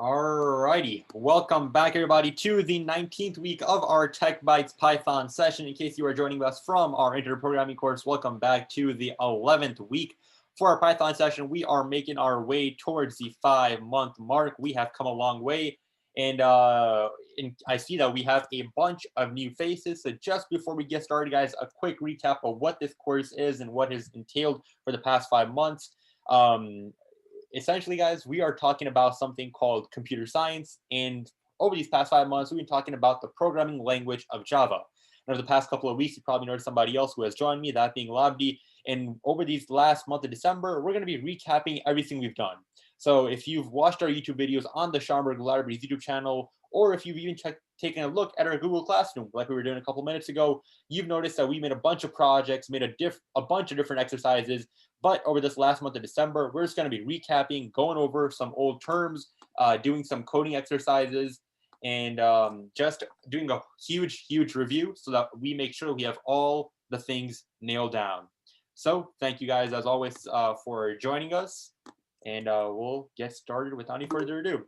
Alrighty, welcome back everybody to the 19th week of our Tech Bytes Python session. In case you are joining us from our intro programming course, welcome back to the 11th week for our Python session. We are making our way towards the 5-month mark. We have come a long way, and I see that we have a bunch of new faces. So just before we get started, guys, a quick recap of what this course is and what has entailed for the past 5 months. Essentially, guys, we are talking about something called computer science. And over these past 5 months, we've been talking about the programming language of Java. And over the past couple of weeks, you probably noticed somebody else who has joined me, that being Labdi. And over these last month of December, we're going to be recapping everything we've done. So if you've watched our YouTube videos on the Schomburg Libraries YouTube channel, or if you've even taken a look at our Google Classroom, like we were doing a couple minutes ago, you've noticed that we made a bunch of projects, made a bunch of different exercises. But over this last month of December, we're just going to be recapping, going over some old terms, doing some coding exercises, and just doing a huge review so that we make sure we have all the things nailed down. So thank you guys, as always, for joining us, and we'll get started without any further ado.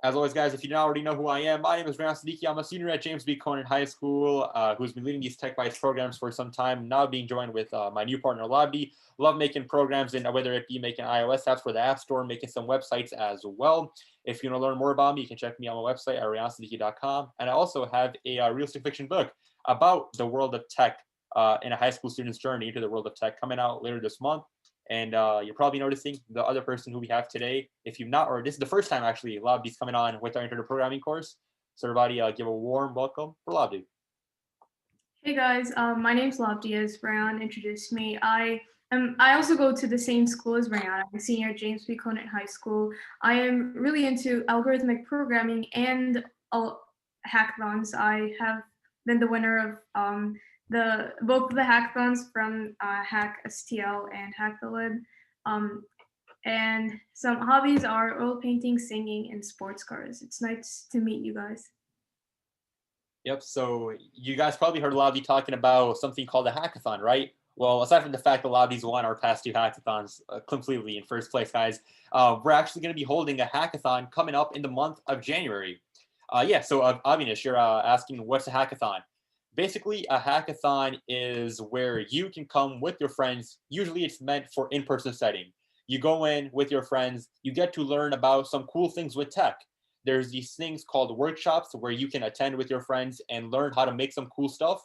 As always, guys, if you don't already know who I am, my name is Ryan Siddiqui. I'm a senior at James B. Conant High School, who's been leading these Tech Bytes programs for some time, now being joined with my new partner, Labdi. Love making programs, and whether it be making iOS apps for the App Store, making some websites as well. If you want to learn more about me, you can check me on my website at ryansiddiqui.com. And I also have a realistic fiction book about the world of tech and a high school student's journey into the world of tech coming out later this month. And you're probably noticing the other person who we have today. If you've not, or this is the first time actually, Labdi's coming on with our intro to programming course. So everybody give a warm welcome for Labdi. Hey guys, my name's Labdi, as Ryan introduced me. I also go to the same school as Ryan. I'm a senior at James B. Conant High School. I am really into algorithmic programming and hackathons. I have been the winner of both of the hackathons from Hack STL and Hack the Lib. And some hobbies are oil painting, singing, and sports cars. It's nice to meet you guys. Yep, so you guys probably heard Labdi talking about something called a hackathon, right? Well, aside from the fact that Labdi's won our past 2 hackathons completely in first place, guys, we're actually going to be holding a hackathon coming up in the month of January. So Avinash, you're asking what's a hackathon? Basically, a hackathon is where you can come with your friends. Usually it's meant for in-person setting. You go in with your friends, you get to learn about some cool things with tech. There's these things called workshops where you can attend with your friends and learn how to make some cool stuff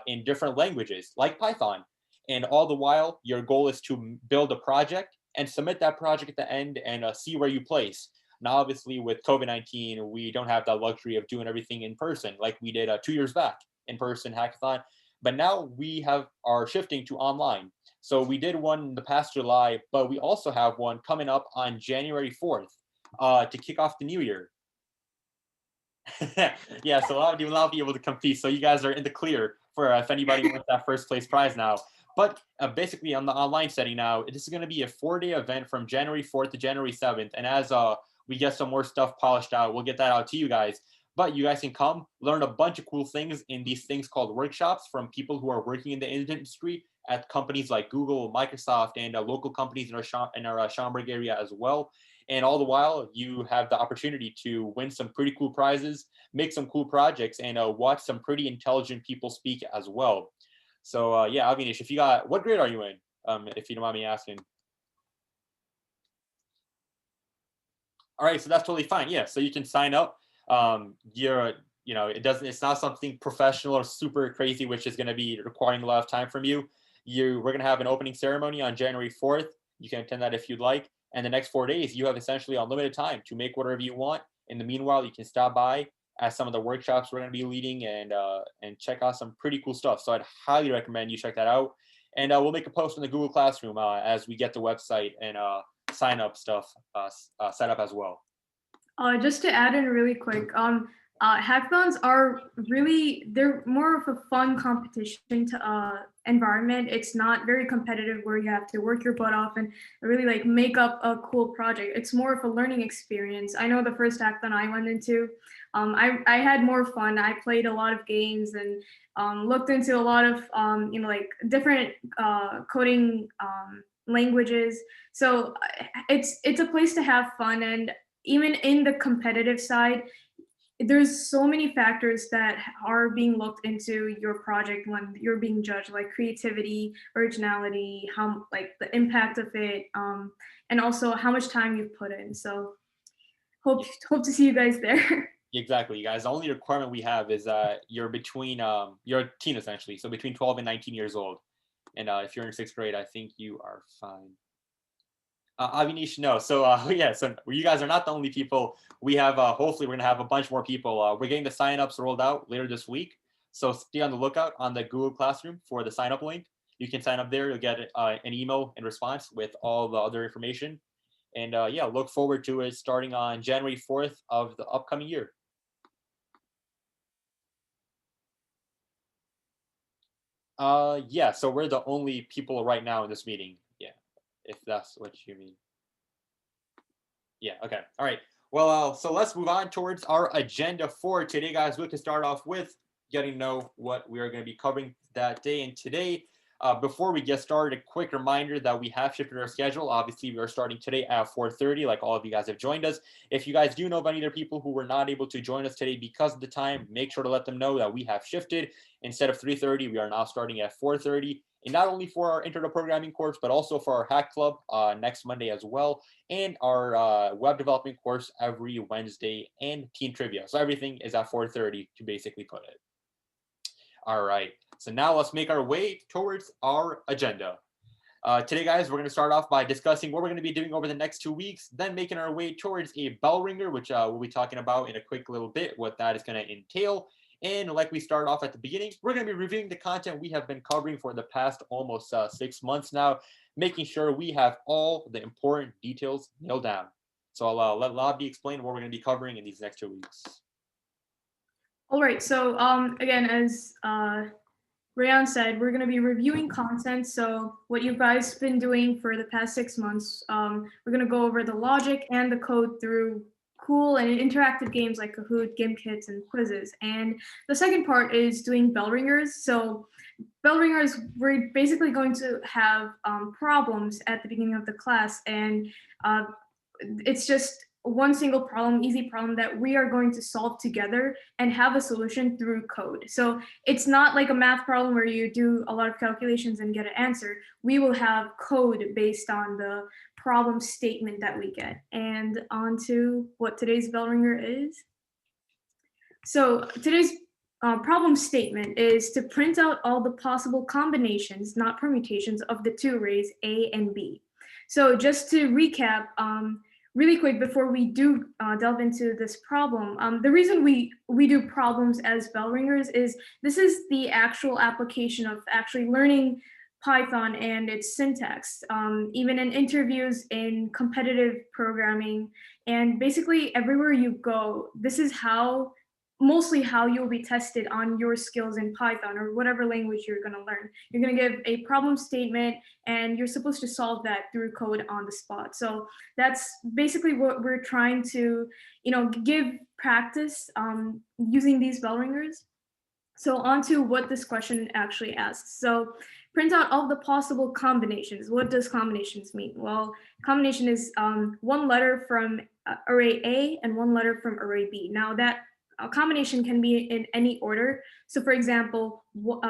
in different languages, like Python. And all the while, your goal is to build a project and submit that project at the end and see where you place. Now, obviously, with COVID-19, we don't have that luxury of doing everything in person like we did 2 years back. In-person hackathon, but now we are shifting to online. So we did one the past July, but we also have one coming up on January 4th to kick off the new year. Yeah, so Labdi will not be able to compete. So you guys are in the clear for if anybody wants that first place prize now. But basically on the online setting now, this is going to be a 4-day event from January 4th to January 7th. And as we get some more stuff polished out, we'll get that out to you guys. But you guys can come learn a bunch of cool things in these things called workshops from people who are working in the industry at companies like Google, Microsoft, and local companies in our Schomburg area as well. And all the while, you have the opportunity to win some pretty cool prizes, make some cool projects, and watch some pretty intelligent people speak as well. So Avinash, what grade are you in, if you don't mind me asking? All right, so that's totally fine. Yeah, so you can sign up. It's not something professional or super crazy, which is going to be requiring a lot of time from you. We're going to have an opening ceremony on January 4th. You can attend that if you'd like. And the next 4 days, you have essentially unlimited time to make whatever you want. In the meanwhile, you can stop by at some of the workshops we're going to be leading and check out some pretty cool stuff. So I'd highly recommend you check that out. And we'll make a post in the Google Classroom as we get the website and sign up stuff set up as well. Just to add in really quick, hackathons they're more of a fun competition environment. It's not very competitive where you have to work your butt off and really make up a cool project. It's more of a learning experience. I know the first hackathon I went into, I had more fun. I played a lot of games and looked into a lot of different coding languages. So it's a place to have fun, and even in the competitive side, there's so many factors that are being looked into your project when you're being judged, like creativity, originality, how like the impact of it, and also how much time you've put in. So hope to see you guys there. Exactly, you guys. The only requirement we have is you're between you're a teen essentially, so between 12 and 19 years old. And if you're in sixth grade, I think you are fine. Avinish, no. So yeah, so you guys are not the only people. We have hopefully we're gonna have a bunch more people. We're getting the signups rolled out later this week. So stay on the lookout on the Google Classroom for the sign up link. You can sign up there. You'll get an email in response with all the other information. And yeah, look forward to it starting on January 4th of the upcoming year. Yeah, so we're the only people right now in this meeting. Yeah, if that's what you mean. Yeah, okay. All right. Well, so let's move on towards our agenda for today, guys. We can start off with getting to know what we are going to be covering that day. And today, before we get started, a quick reminder that we have shifted our schedule. Obviously, we are starting today at 4:30, like all of you guys have joined us. If you guys do know of any other people who were not able to join us today because of the time, make sure to let them know that we have shifted. Instead of 3:30, we are now starting at 4:30. And not only for our Intro to Programming course, but also for our Hack Club next Monday as well, and our web development course every Wednesday, and Teen Trivia. So everything is at 4:30 to basically put it. All right, so now let's make our way towards our agenda. Today, guys, we're going to start off by discussing what we're going to be doing over the next 2 weeks, then making our way towards a Bellringer, which we'll be talking about in a quick little bit, what that is going to entail. And like we started off at the beginning, we're going to be reviewing the content we have been covering for the past almost 6 months now, making sure we have all the important details nailed down. So I'll let Labdi explain what we're going to be covering in these next 2 weeks. All right. So again, as Rayan said, we're going to be reviewing content. So what you guys been doing for the past 6 months, we're going to go over the logic and the code through cool and interactive games like Kahoot, game kits, and quizzes. And the second part is doing bell ringers. So bell ringers, we're basically going to have problems at the beginning of the class, and it's just one single problem, easy problem that we are going to solve together and have a solution through code. So it's not like a math problem where you do a lot of calculations and get an answer. We will have code based on the problem statement that we get. And on to what today's bell ringer is. So today's problem statement is to print out all the possible combinations, not permutations, of the two arrays A and B. So just to recap, really quick before we do delve into this problem, the reason we do problems as bell ringers is this is the actual application of actually learning Python and its syntax, even in interviews, in competitive programming, and basically everywhere you go, this is mostly how you'll be tested on your skills in Python or whatever language you're going to learn. You're going to give a problem statement and you're supposed to solve that through code on the spot. So that's basically what we're trying to, give practice using these bell ringers. So on to what this question actually asks. So print out all the possible combinations. What does combinations mean? Well, combination is one letter from array A and one letter from array B. Now that a combination can be in any order. So for example,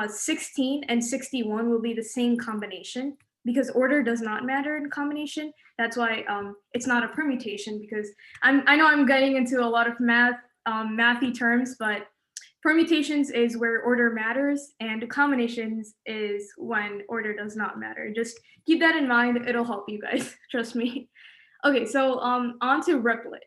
16 and 61 will be the same combination because order does not matter in combination. That's why it's not a permutation, because I know I'm getting into a lot of mathy terms, but permutations is where order matters and combinations is when order does not matter. Just keep that in mind. It'll help you guys, trust me. Okay, so on to Replit.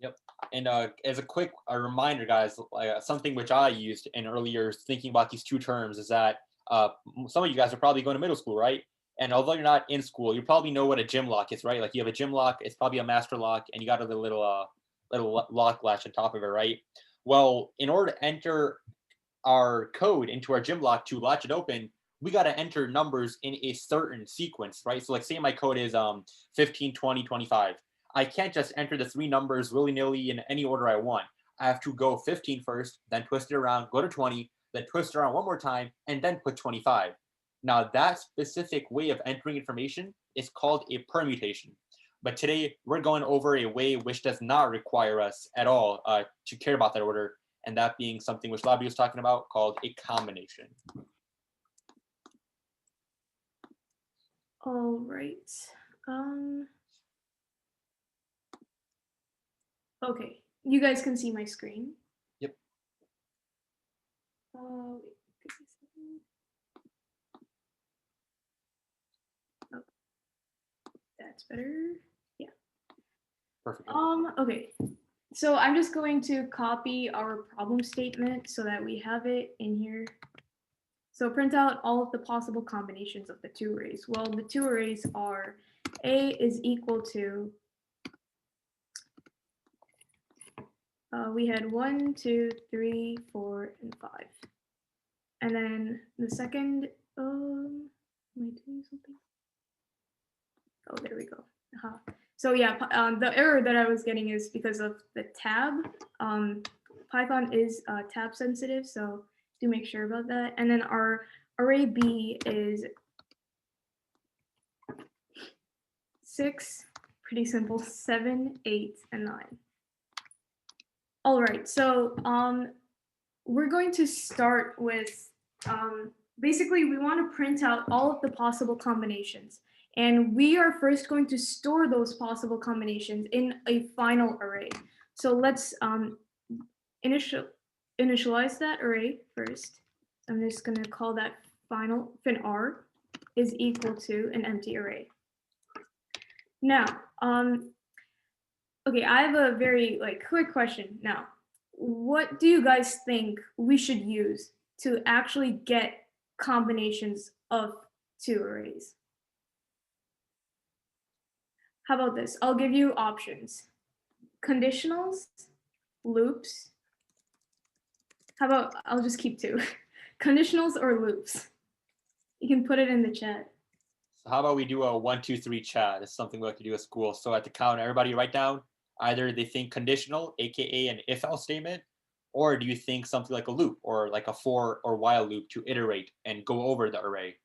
Yep. And as a quick reminder, guys, something which I used in earlier thinking about these two terms is that some of you guys are probably going to middle school, right? And although you're not in school, you probably know what a gym lock is, right? Like you have a gym lock, it's probably a master lock, and you got a little lock latch on top of it, right? Well, in order to enter our code into our gym lock to latch it open, we got to enter numbers in a certain sequence, right? So like say my code is 15, 20, 25. I can't just enter the three numbers willy-nilly in any order I want. I have to go 15 first, then twist it around, go to 20, then twist it around one more time, and then put 25. Now that specific way of entering information is called a permutation. But today we're going over a way which does not require us at all to care about that order, and that being something which Lobby was talking about called a combination. All right. Okay, you guys can see my screen. Yep. Oh, that's better. Yeah. Perfect. Okay. So I'm just going to copy our problem statement so that we have it in here. So print out all of the possible combinations of the two arrays. Well, the two arrays are A is equal to, we had 1, 2, 3, 4, and 5. And then the second, am I doing something? Oh, there we go. So yeah, the error that I was getting is because of the tab. Python is tab sensitive, so do make sure about that. And then our array B is 6, pretty simple, 7, 8, and 9. All right, so we're going to start with, basically we want to print out all of the possible combinations. And we are first going to store those possible combinations in a final array. So let's initialize that array first. I'm just going to call that final fin_r is equal to an empty array. Now, okay, I have a very quick question now. What do you guys think we should use to actually get combinations of two arrays? How about this? I'll give you options. Conditionals, loops. How about, I'll just keep 2. Conditionals or loops. You can put it in the chat. So how about we do a 1, 2, 3 chat? It's something we like to do at school. So at the count, everybody write down either they think conditional, aka an if-else statement, or do you think something like a loop or like a for or while loop to iterate and go over the array?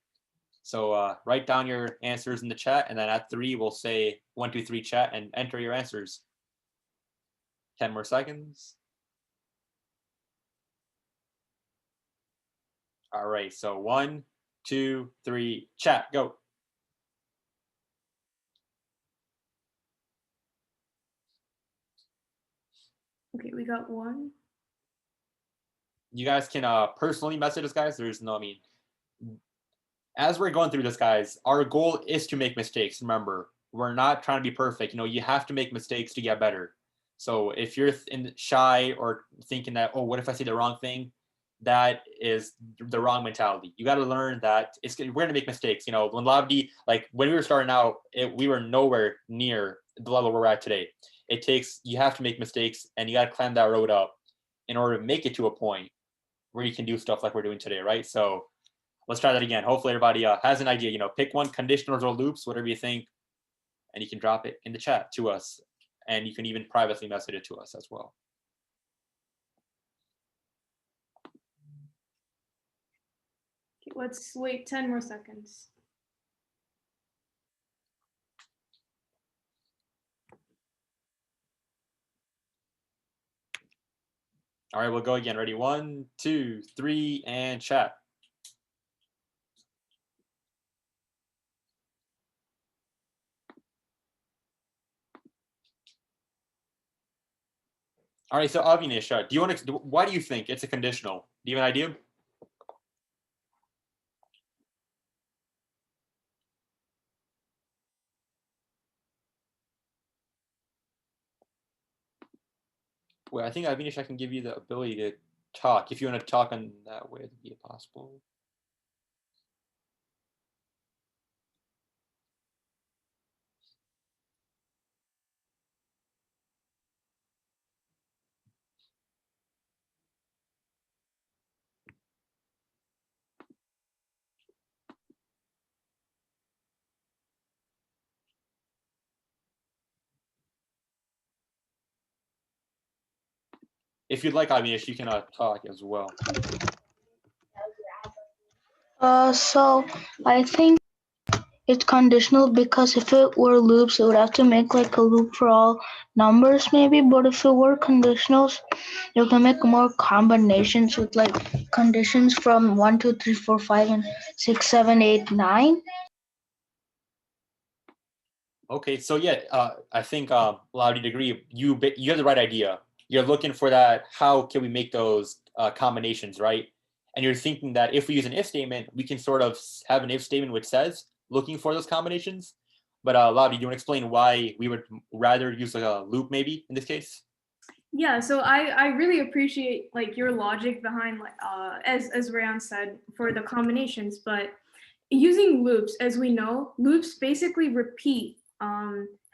So write down your answers in the chat, and then at 3 we'll say 1, 2, 3 chat and enter your answers. 10 more seconds. All right, so 1, 2, 3 chat, go. Okay, we got 1. You guys can personally message us, guys. There's no, as we're going through this, guys, our goal is to make mistakes. Remember, we're not trying to be perfect. You have to make mistakes to get better. So if you're shy or thinking that, oh, what if I say the wrong thing? That is the wrong mentality. You got to learn that we're going to make mistakes. When Labdi, when we were starting out, we were nowhere near the level we're at today. You have to make mistakes, and you got to climb that road up in order to make it to a point where you can do stuff like we're doing today, right? So let's try that again. Hopefully everybody has an idea. Pick one, conditionals or loops, whatever you think, and you can drop it in the chat to us, and you can even privately message it to us as well. Okay, let's wait 10 more seconds. All right, we'll go again. Ready? 1, 2, 3, and chat. All right, so Avinash, why do you think it's a conditional? Do you have an idea? Well, I think Avinash, I can give you the ability to talk. If you want to talk on that way, it'd be possible. If you'd like, Avinash, you can talk as well. So I think It's conditional because if it were loops, it would have to make like a loop for all numbers maybe, but if it were conditionals, you can make more combinations with like conditions from 1, 2, 3, 4, 5, and 6, 7, 8, 9. Okay, so yeah, I think Laudy'd agree. You have the right idea. You're looking for that. How can we make those combinations, right? And you're thinking that if we use an if statement, we can sort of have an if statement which says looking for those combinations. But Laudy, do you want to explain why we would rather use like a loop maybe in this case? Yeah, so I really appreciate like your logic behind like as Rayan said for the combinations, but using loops, as we know, loops basically repeat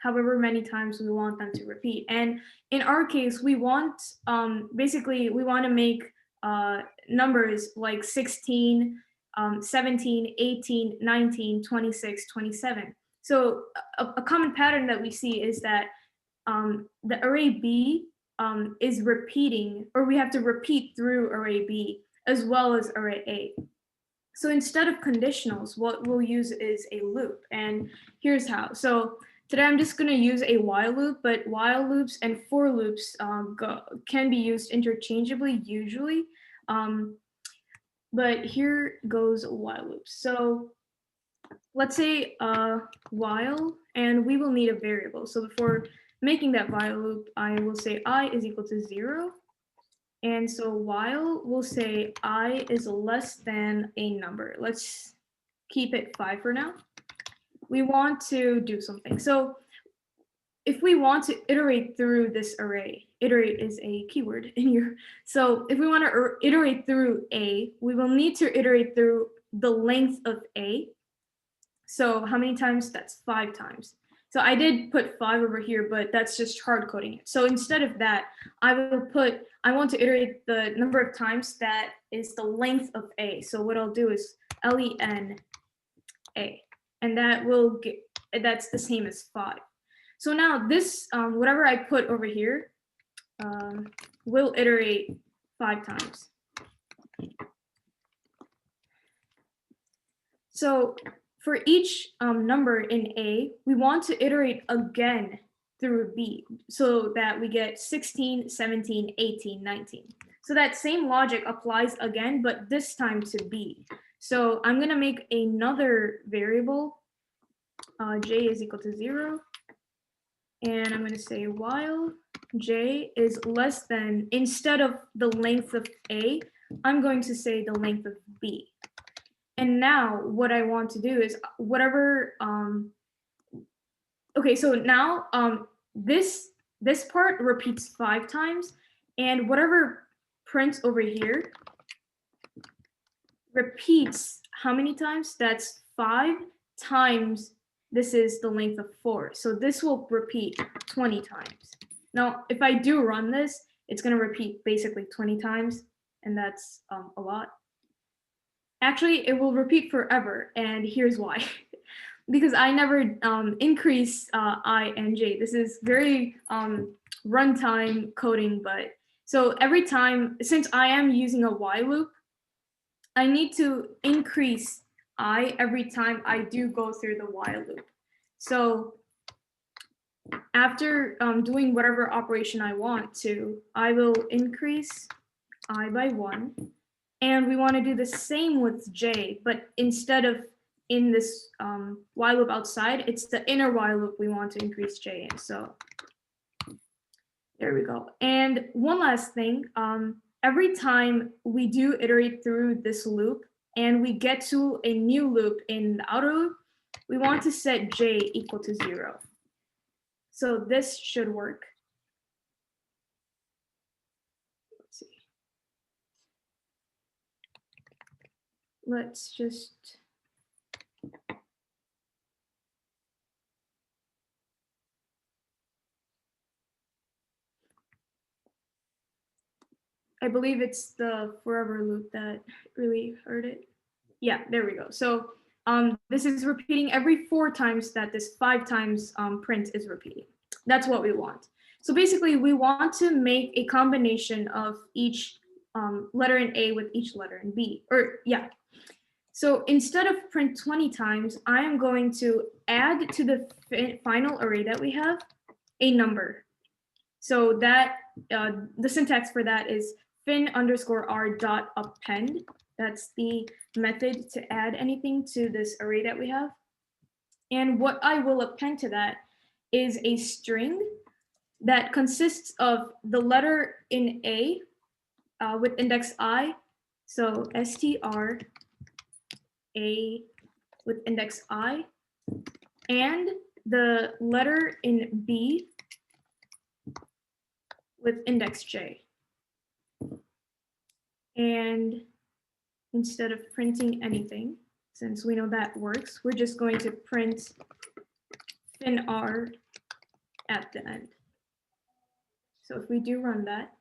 however many times we want them to repeat. And in our case, we want basically we want to make numbers like 16, 17, 18, 19, 26, 27. So a common pattern that we see is that the array B is repeating, or we have to repeat through array B as well as array A. So instead of conditionals, what we'll use is a loop. And here's how. So today I'm just going to use a while loop, but while loops and for loops can be used interchangeably usually. But here goes while loops. So let's say while, and we will need a variable. So before making that while loop, I will say I is equal to 0. And so while we'll say I is less than a number. Let's keep it 5 for now. We want to do something. So if we want to iterate through this array, iterate is a keyword in here. So if we want to iterate through A, we will need to iterate through the length of A. So how many times? That's 5 times. So I did put 5 over here, but that's just hard coding it. So instead of that, I want to iterate the number of times that is the length of A. So what I'll do is len A, and that's the same as 5. So now this, whatever I put over here, will iterate 5 times. So for each number in A, we want to iterate again through B so that we get 16, 17, 18, 19. So that same logic applies again, but this time to B. So I'm going to make another variable, j is equal to 0. And I'm going to say while j is less than, instead of the length of A, I'm going to say the length of B. And now what I want to do is whatever, okay, so now this part repeats 5 times, and whatever prints over here repeats how many times? That's 5 times, this is the length of 4. So this will repeat 20 times. Now, if I do run this, it's gonna repeat basically 20 times, and that's a lot. Actually, it will repeat forever, and here's why. Because I never increase I and j. This is very runtime coding, but so every time, since I am using a while loop, I need to increase I every time I do go through the while loop. So after doing whatever operation I want to, I will increase I by 1. And we want to do the same with j, but instead of in this while loop outside, it's the inner while loop we want to increase j in. So there we go. And one last thing, every time we do iterate through this loop and we get to a new loop in the outer loop, we want to set j equal to 0. So this should work. Let's just, I believe it's the forever loop that really hurt it. Yeah, there we go. So this is repeating every 4 times that this 5 times print is repeating. That's what we want. So basically we want to make a combination of each letter in A with each letter in B, or yeah. So instead of print 20 times, I am going to add to the final array that we have a number. So that the syntax for that is fin_r.append. That's the method to add anything to this array that we have. And what I will append to that is a string that consists of the letter in A with index I. So str A with index I, and the letter in B with index J. And instead of printing anything, since we know that works, we're just going to print fin_r at the end. So if we do run that,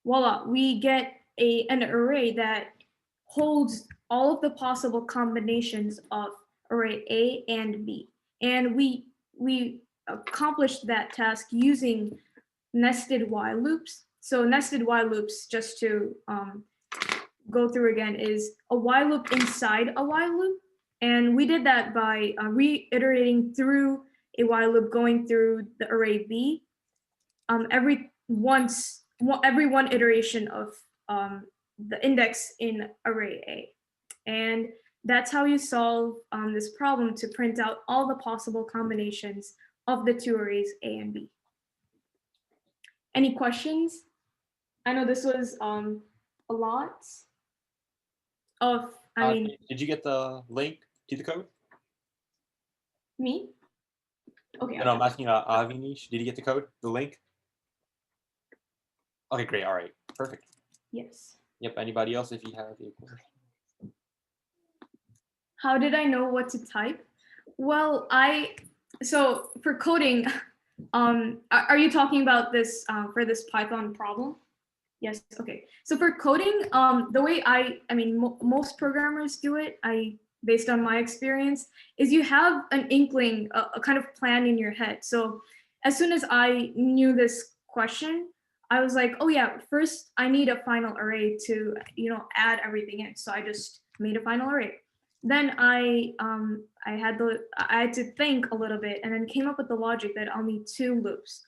voila, we get an array that holds all of the possible combinations of array A and B. And we accomplished that task using nested while loops. So nested while loops, just to go through again, is a while loop inside a while loop. And we did that by reiterating through a while loop, going through the array B every one iteration of the index in array A. And that's how you solve this problem to print out all the possible combinations of the two arrays A and B. Any questions? I know this was a lot of, did you get the link to the code? Me? Okay. No, I'm asking Avinish, did you get the code, the link? Okay, great. All right, perfect. Yes. Yep. Anybody else if you have a question? How did I know what to type? Well, so for coding, are you talking about this for this Python problem? Yes. Okay. So for coding, the way most programmers do it, based on my experience, is you have an inkling, a kind of plan in your head. So as soon as I knew this question, I was like, oh yeah, first I need a final array to add everything in. So I just made a final array. Then I had to think a little bit and then came up with the logic that I'll need 2 loops.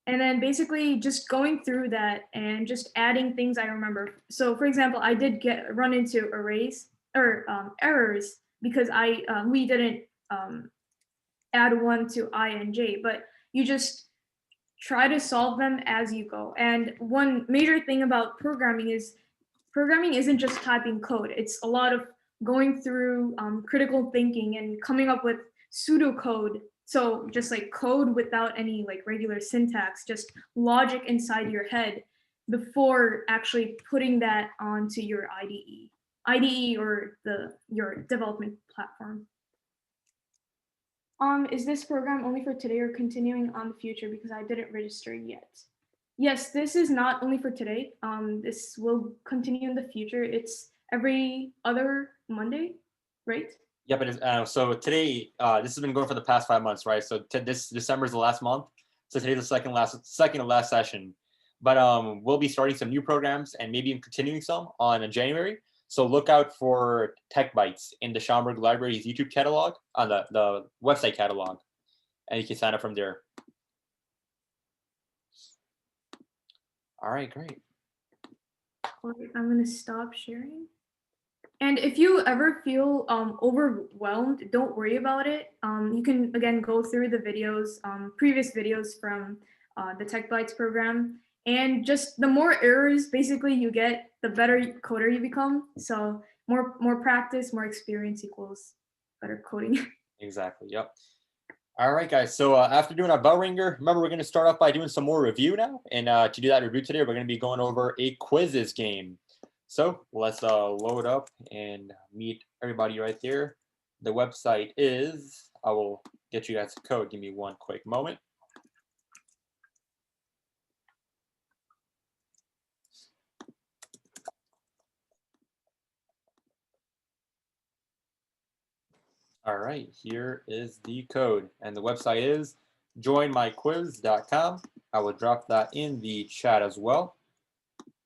And then basically just going through that and just adding things I remember. So for example, I did run into arrays or errors because we didn't add one to I and J, but you just try to solve them as you go. And one major thing about programming isn't just typing code. It's a lot of going through critical thinking and coming up with pseudocode. So just like code without any like regular syntax, just logic inside your head before actually putting that onto your IDE or your development platform. Is this program only for today or continuing on the future because I didn't register yet? Yes, this is not only for today. This will continue in the future. It's every other Monday, right? Yeah, but so today, this has been going for the past 5 months, right? So this December is the last month. So today's the second to last session. But we'll be starting some new programs and maybe even continuing some on January. So look out for Tech Bytes in the Schaumburg Library's YouTube catalog, on the website catalog, and you can sign up from there. All right, great. All right, I'm gonna stop sharing. And if you ever feel overwhelmed, don't worry about it. You can again go through the videos, previous videos from the Tech Bytes program, and just the more errors basically you get, the better coder you become. So more practice, more experience equals better coding. Exactly. Yep. All right, guys. So after doing our Bellringer, remember we're going to start off by doing some more review now. And to do that review today, we're going to be going over a quizzes game. So let's load up and meet everybody right there. The website is, I will get you guys the code. Give me one quick moment. All right, here is the code. And the website is joinmyquiz.com. I will drop that in the chat as well.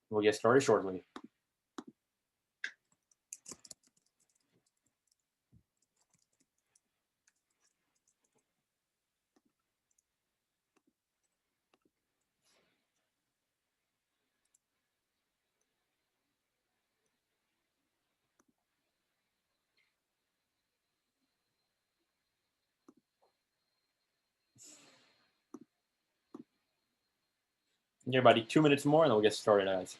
We'll get started shortly. Give everybody 2 minutes more, and then we'll get started, guys.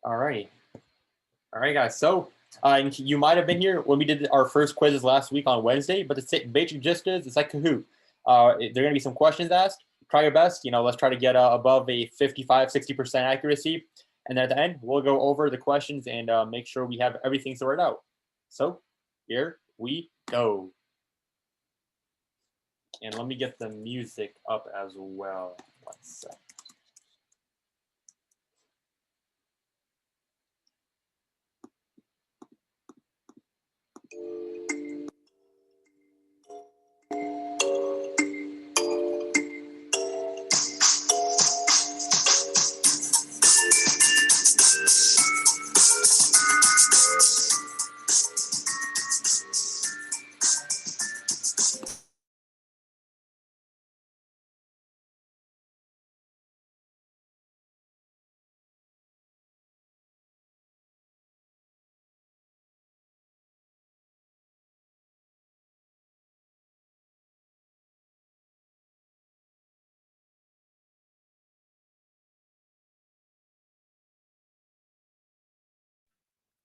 All right, guys. So you might have been here when we did our first quizzes last week on Wednesday, but the basic gist is it's like Kahoot. There are going to be some questions asked. Try your best. Let's try to get above a 55-60% accuracy. And then at the end, we'll go over the questions and make sure we have everything sorted out. So here we go. And let me get the music up as well. 1 sec.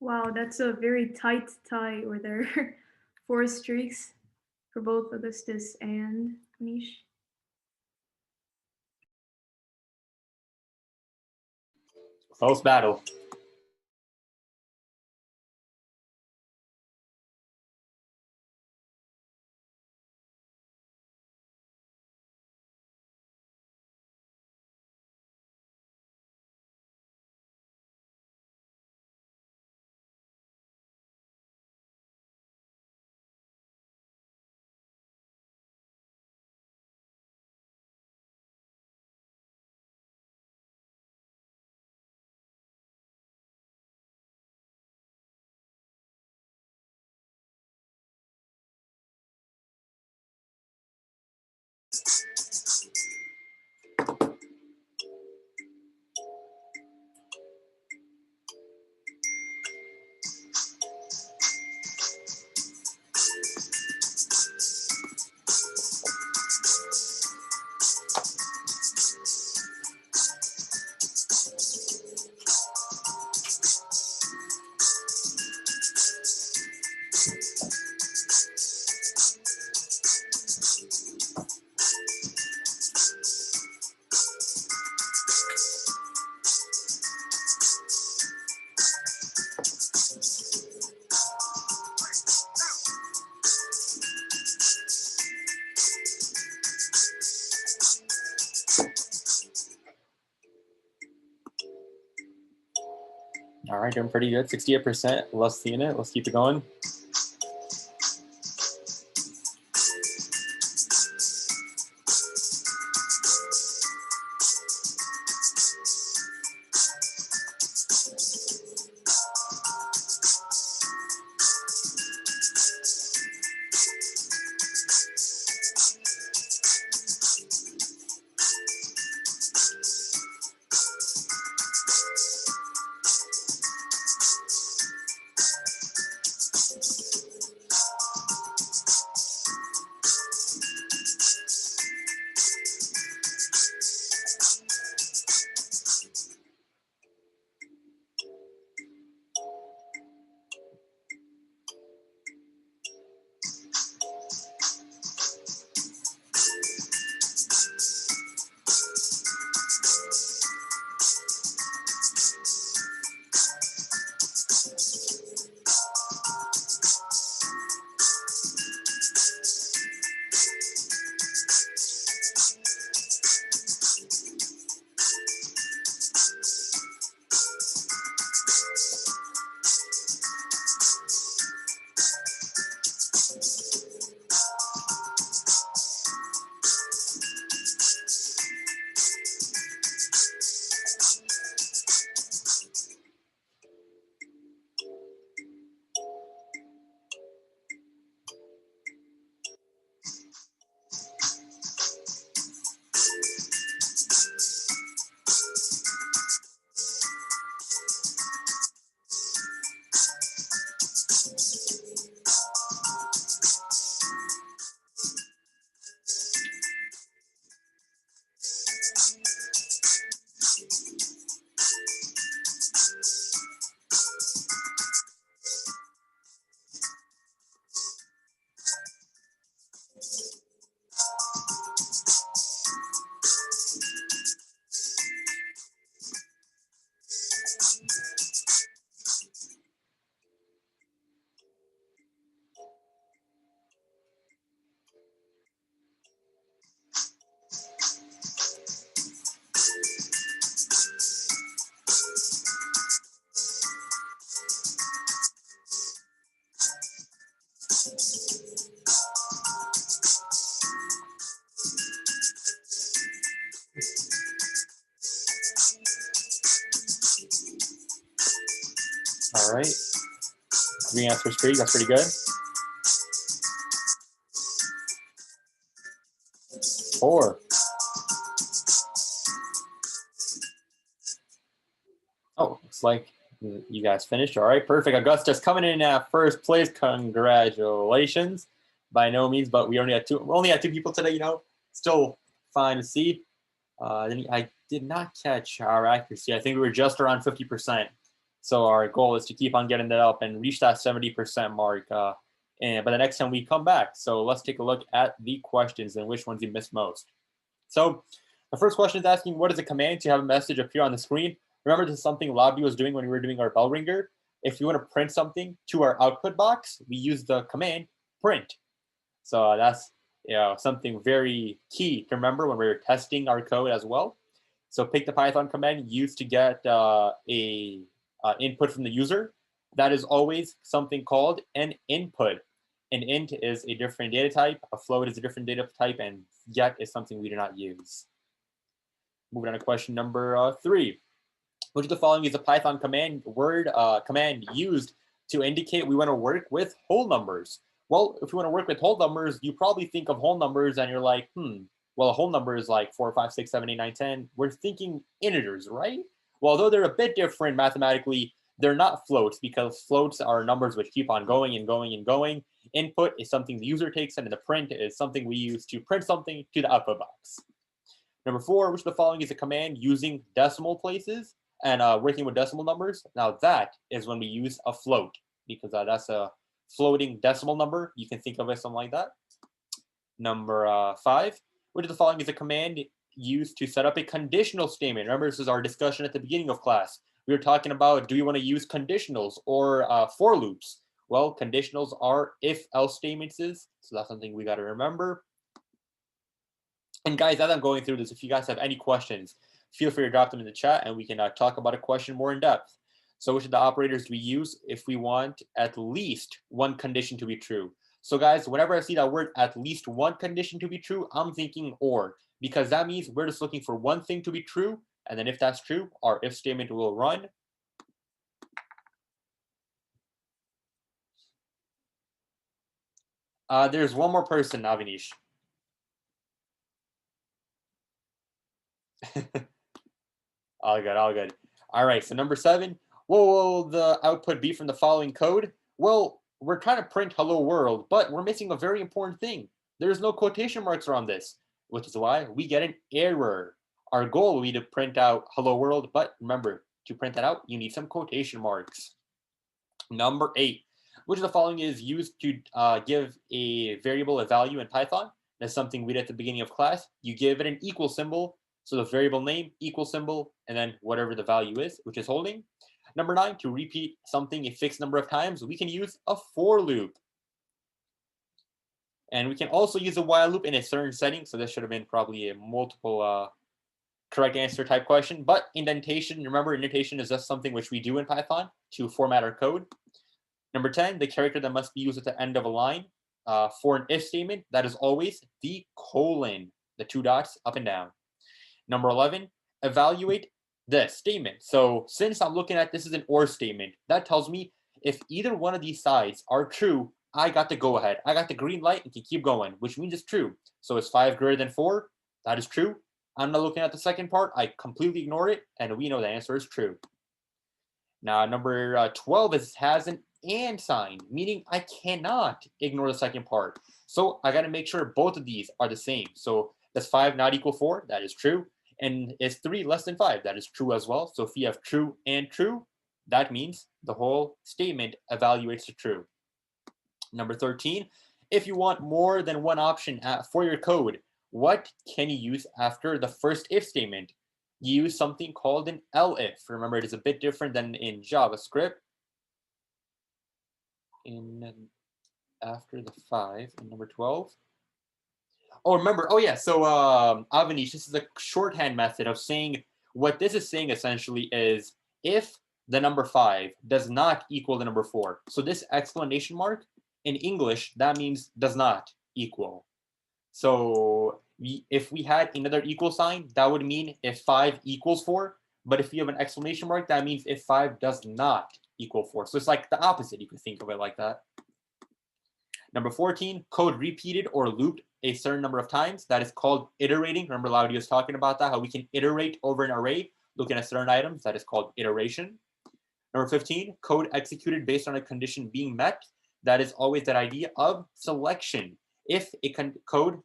Wow, that's a very tight tie where there are 4 streaks for both Augustus and Manish. Close battle. All right, doing pretty good. 68%. Love seeing it. Let's keep it going. All right. Green answer is pretty. That's pretty good. 4. Oh, looks like you guys finished. All right, perfect. Augusta's coming in at first place. Congratulations. By no means, but we only had two people today. Still fine to see. Then I did not catch our accuracy. I think we were just around 50%. So our goal is to keep on getting that up and reach that 70% mark. And by the next time we come back. So let's take a look at the questions and which ones you missed most. So the first question is asking, what is a command to have a message appear on the screen? Remember, this is something Lobby was doing when we were doing our Bellringer. If you want to print something to our output box, we use the command print. So that's something very key to remember when we're testing our code as well. So pick the Python command used to get input from the user. That is always something called an input. An int is a different data type, a float is a different data type, and get is something we do not use. Moving on to question number 3. Which of the following is a Python command command used to indicate we want to work with whole numbers? Well, if you want to work with whole numbers, you probably think of whole numbers and you're like, well, a whole number is like 4, 5, 6, 7, 8, 9, 10. We're thinking integers, right? Well, although they're a bit different mathematically, they're not floats because floats are numbers which keep on going and going and going. Input is something the user takes in, and the print is something we use to print something to the output box. Number 4, which of the following is a command using decimal places and working with decimal numbers? Now that is when we use a float because that's a floating decimal number. You can think of it something like that. Number 5, which of the following is a command used to set up a conditional statement? Remember, this is our discussion at the beginning of class. We were talking about, do you want to use conditionals or for loops? Well, conditionals are if-else statements, so that's something we got to remember. And guys, as I'm going through this, if you guys have any questions, feel free to drop them in the chat and we can talk about a question more in depth. So which of the operators do we use if we want at least one condition to be true? So guys, whenever I see that word at least one condition to be true, I'm thinking or, because that means we're just looking for one thing to be true. And then if that's true, our if statement will run. There's one more person, Avinish. All good, all good. All right, so number 7, what will the output be from the following code? Well, we're trying to print hello world, but we're missing a very important thing. There's no quotation marks around this, which is why we get an error. Our goal will be to print out hello world, but remember, to print that out, you need some quotation marks. Number 8, which of the following is used to give a variable a value in Python? That's something we did at the beginning of class. You give it an equal symbol. So the variable name, equal symbol, and then whatever the value is, which is holding. Number 9, to repeat something a fixed number of times, we can use a for loop. And we can also use a while loop in a certain setting. So this should have been probably a multiple correct answer type question. But indentation, remember, indentation is just something which we do in Python to format our code. Number 10, the character that must be used at the end of a line for an if statement, that is always the colon, the 2 dots up and down. Number 11, evaluate the statement. So since I'm looking at this as an or statement, that tells me if either one of these sides are true, I got the go ahead. I got the green light and can keep going, which means it's true. So is 5 greater than 4? That is true. I'm not looking at the second part. I completely ignore it, and we know the answer is true. Now, number 12 has an and sign, meaning I cannot ignore the second part. So I got to make sure both of these are the same. So does 5 not equal 4? That is true. And is 3 less than 5? That is true as well. So if you have true and true, that means the whole statement evaluates to true. Number 13, if you want more than one option for your code, what can you use after the first if statement? You use something called an elif. Remember, it is a bit different than in JavaScript. After the 5 in number 12. Oh, remember, oh yeah, so Avanish, this is a shorthand method of saying, what this is saying essentially is if the number 5 does not equal the number 4. So this exclamation mark in English, that means does not equal. So if we had another equal sign, that would mean if 5 equals 4. But if you have an exclamation mark, that means if 5 does not equal 4. So it's like the opposite. You could think of it like that. Number 14, code repeated or looped a certain number of times. That is called iterating. Remember Laudia was talking about that, how we can iterate over an array looking at certain items. That is called iteration. Number 15, code executed based on a condition being met. That is always that idea of selection. If a code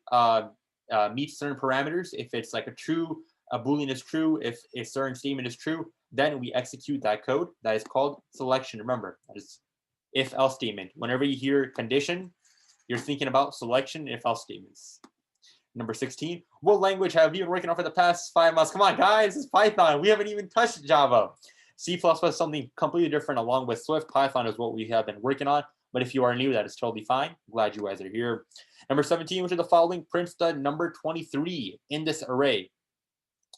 meets certain parameters, if it's like a Boolean is true, if a certain statement is true, then we execute that code. That is called selection. Remember, that is if-else statement. Whenever you hear condition, you're thinking about selection, if-else statements. Number 16, what language have you been working on for the past 5 months? Come on, guys, it's Python. We haven't even touched Java. C++ is something completely different along with Swift. Python is what we have been working on. But if you are new, that is totally fine. Glad you guys are here. Number 17, which of the following prints the number 23 in this array?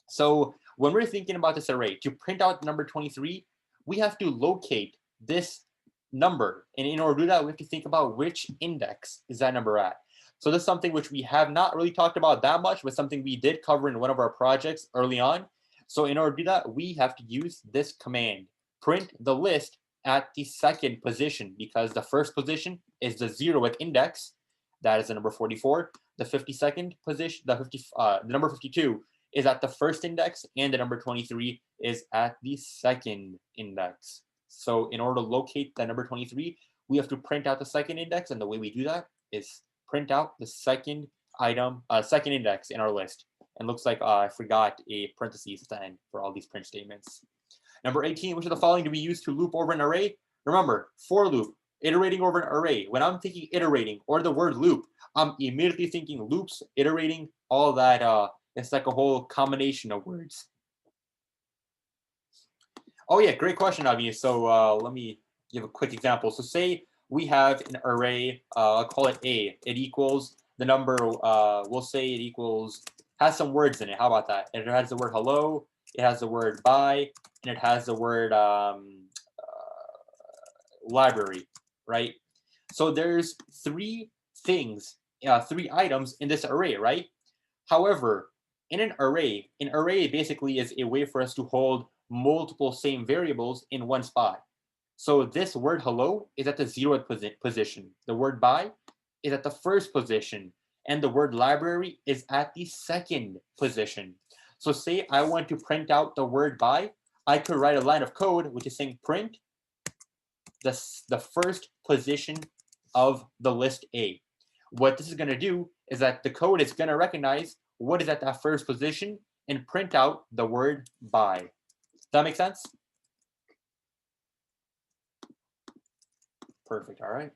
So when we're thinking about this array, to print out number 23, we have to locate this number. And in order to do that, we have to think about which index is that number at. So this is something which we have not really talked about that much, but something we did cover in one of our projects early on. So in order to do that, we have to use this command, print the list at the second position, because the first position is the 0th index. That is the number 44. The 52nd position, the number 52 is at the first index, and the number 23 is at the second index. So in order to locate the number 23, we have to print out the second index, and the way we do that is print out the second item, second index in our list. And looks like I forgot a parentheses at the end for all these print statements. Number 18, which of the following do we use to loop over an array? Remember, for loop, iterating over an array. When I'm thinking iterating or the word loop, I'm immediately thinking loops, iterating, all that. It's like a whole combination of words. Oh yeah, great question, Avi. So let me give a quick example. So say we have an array, I'll call it A. It equals the number, we'll say it equals, has some words in it. How about that? It has the word hello, it has the word bye, and it has the word library, right? So there's three things, 3 items in this array, right? However, in an array basically is a way for us to hold multiple same variables in one spot. So this word hello is at the 0th position. The word bye is at the first position. And the word library is at the second position. So say I want to print out the word bye, I could write a line of code which is saying print the first position of the list A. What this is going to do is that the code is going to recognize what is at that first position and print out the word bye. Does that make sense? Perfect. All right.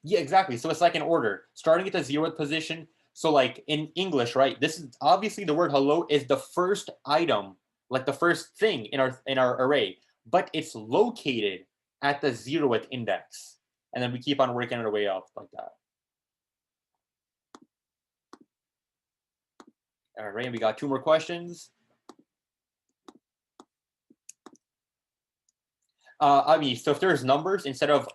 Yeah, exactly. So it's like an order, starting at the 0th position. So like in English, right? This is obviously the word hello is the first item, like the first thing in our array, but it's located at the 0th index. And then we keep on working our way up like that. All right, we got 2 more questions. I mean, so if there's numbers instead of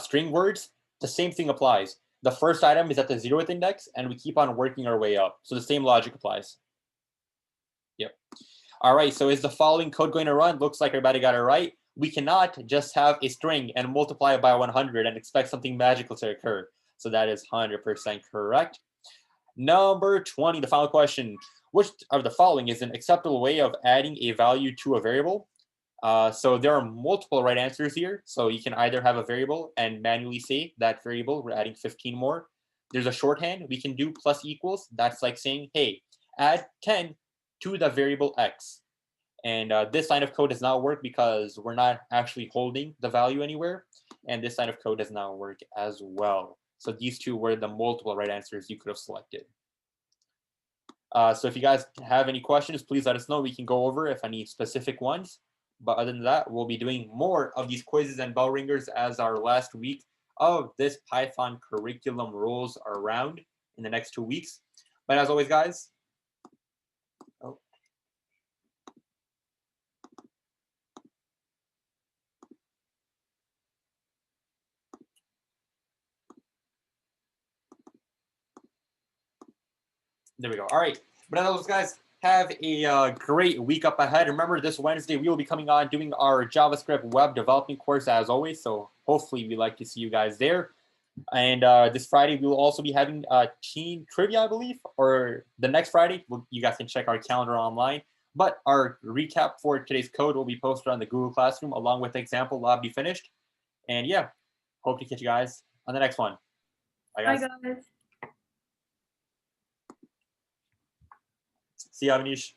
string words, the same thing applies. The first item is at the 0th index, and we keep on working our way up. So the same logic applies. Yep. All right, so is the following code going to run? Looks like everybody got it right. We cannot just have a string and multiply it by 100 and expect something magical to occur. So that is 100% correct. Number 20, the final question. Which of the following is an acceptable way of adding a value to a variable? So there are multiple right answers here. So you can either have a variable and manually say that variable, we're adding 15 more. There's a shorthand. We can do plus equals. That's like saying, hey, add 10 to the variable x. And this line of code does not work because we're not actually holding the value anywhere. And this line of code does not work as well. So these 2 were the multiple right answers you could have selected. So if you guys have any questions, please let us know. We can go over if any specific ones. But other than that, we'll be doing more of these quizzes and bell ringers as our last week of this Python curriculum rolls around in the next 2 weeks. But as always, guys, there we go. All right. But as always, guys, have a great week up ahead. Remember, this Wednesday we will be coming on doing our JavaScript web development course as always. So hopefully we like to see you guys there. And this Friday we will also be having teen trivia, I believe, or the next Friday. You guys can check our calendar online. But our recap for today's code will be posted on the Google Classroom along with the example lobby finished. And yeah, hope to catch you guys on the next one. Bye, guys. Bye, guys. See you, Avanish.